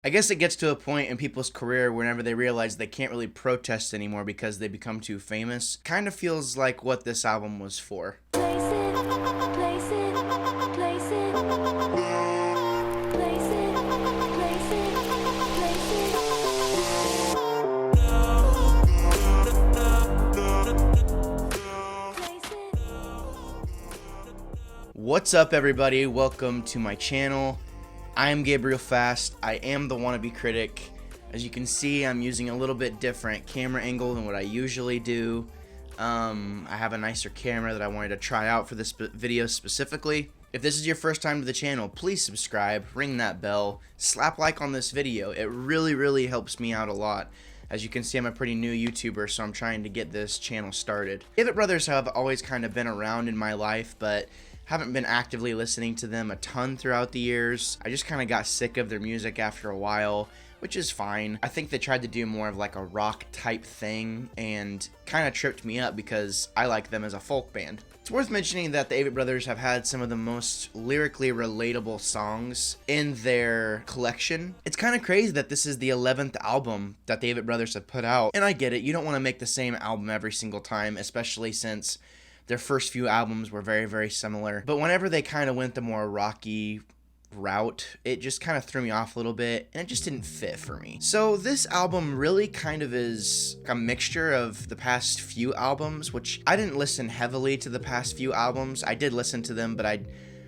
I guess it gets to a point in people's career whenever they realize they can't really protest anymore because they become too famous. Kind of feels like what this album was for. Place it, place it, place it, place it, place it, place it. What's up, everybody? Welcome to my channel. I am Gabriel Fast. I am the wannabe critic. As you can see, I'm using a little bit different camera angle than what I usually do. I have a nicer camera that I wanted to try out for this video specifically. If this is your first time to the channel, please subscribe, ring that bell, slap like on this video. It really helps me out a lot. As you can see, I'm a pretty new YouTuber, so I'm trying to get this channel started. Avett Brothers have always kind of been around in my life, but haven't been actively listening to them a ton throughout the years. I just kind of got sick of their music after a while, which is fine. I think they tried to do more of like a rock type thing and kind of tripped me up because I like them as a folk band. It's worth mentioning that the Avett Brothers have had some of the most lyrically relatable songs in their collection. It's kind of crazy that this is the 11th album that the Avett Brothers have put out, and I get it, you don't want to make the same album every single time, especially since their first few albums were very similar. But whenever they kind of went the more rocky route, it just kind of threw me off a little bit, and it just didn't fit for me. So this album really kind of is a mixture of the past few albums, which I didn't listen heavily to the past few albums. I did listen to them, but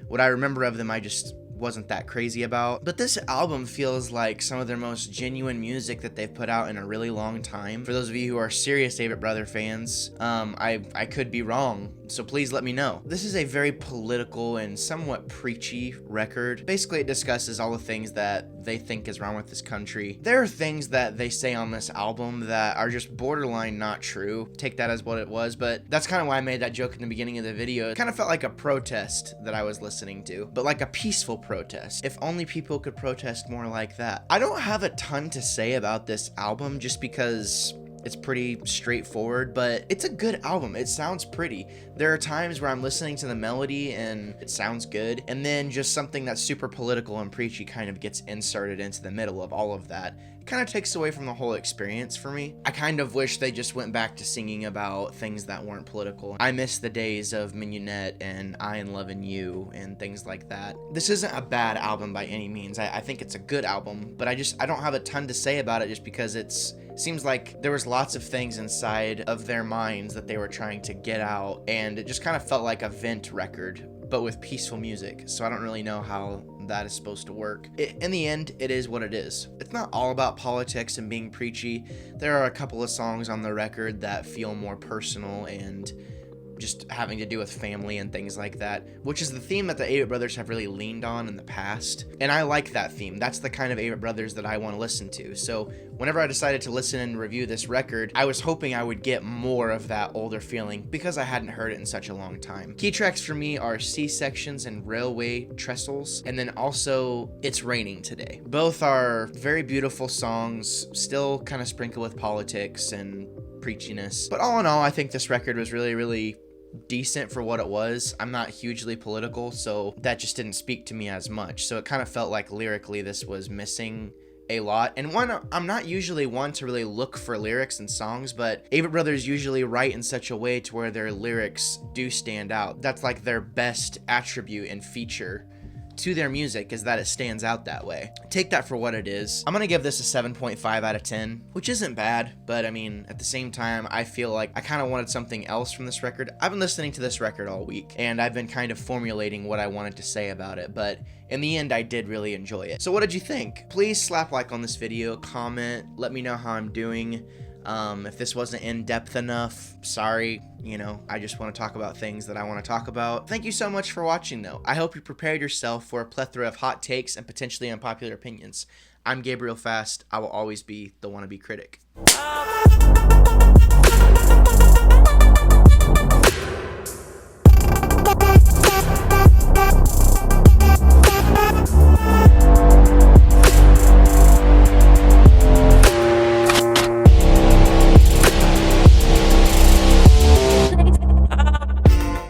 what I remember of them, I just wasn't that crazy about. But this album feels like some of their most genuine music that they've put out in a really long time. For those of you who are serious Avett Brother fans, I could be wrong, so please let me know. This is a very political and somewhat preachy record. Basically, it discusses all the things that they think is wrong with this country. There are things that they say on this album that are just borderline not true. Take that as what it was, but that's kind of why I made that joke in the beginning of the video. It kind of felt like a protest that I was listening to, but like a peaceful protest. If only people could protest more like that. I don't have a ton to say about this album just because it's pretty straightforward, but it's a good album. It sounds pretty. There are times where I'm listening to the melody and it sounds good, and then just something that's super political and preachy kind of gets inserted into the middle of all of that. It kind of takes away from the whole experience for me. I kind of wish they just went back to singing about things that weren't political. I miss the days of Mignonette and I and Lovin' You and things like that. This isn't a bad album by any means. I think it's a good album, but I don't have a ton to say about it just because seems like there was lots of things inside of their minds that they were trying to get out, and it just kind of felt like a vent record, but with peaceful music. So I don't really know how that is supposed to work. In the end, it is what it is. It's not all about politics and being preachy. There are a couple of songs on the record that feel more personal and just having to do with family and things like that, which is the theme that the Avett Brothers have really leaned on in the past, and I like that theme. That's the kind of Avett Brothers that I want to listen to. So whenever I decided to listen and review this record, I was hoping I would get more of that older feeling because I hadn't heard it in such a long time. Key tracks for me are C-Sections and Railway Trestles, and then also It's Raining Today. Both are very beautiful songs, still kind of sprinkled with politics and preachiness. But all in all, I think this record was really decent for what it was. I'm not hugely political, so that just didn't speak to me as much. So it kind of felt like lyrically this was missing a lot. And I'm not usually one to really look for lyrics in songs, but Avett Brothers usually write in such a way to where their lyrics do stand out. That's like their best attribute and feature to their music, is that it stands out that way. Take that for what it is. I'm gonna give this a 7.5 out of 10, which isn't bad, but I mean, at the same time, I feel like I kind of wanted something else from this record. I've been listening to this record all week, and I've been kind of formulating what I wanted to say about it, but in the end, I did really enjoy it. So what did you think? Please slap like on this video, comment, let me know how I'm doing. If this wasn't in-depth enough, sorry, I just want to talk about things that I want to talk about. Thank you so much for watching, though. I hope you prepared yourself for a plethora of hot takes and potentially unpopular opinions. I'm Gabriel Fast. I will always be the wannabe critic.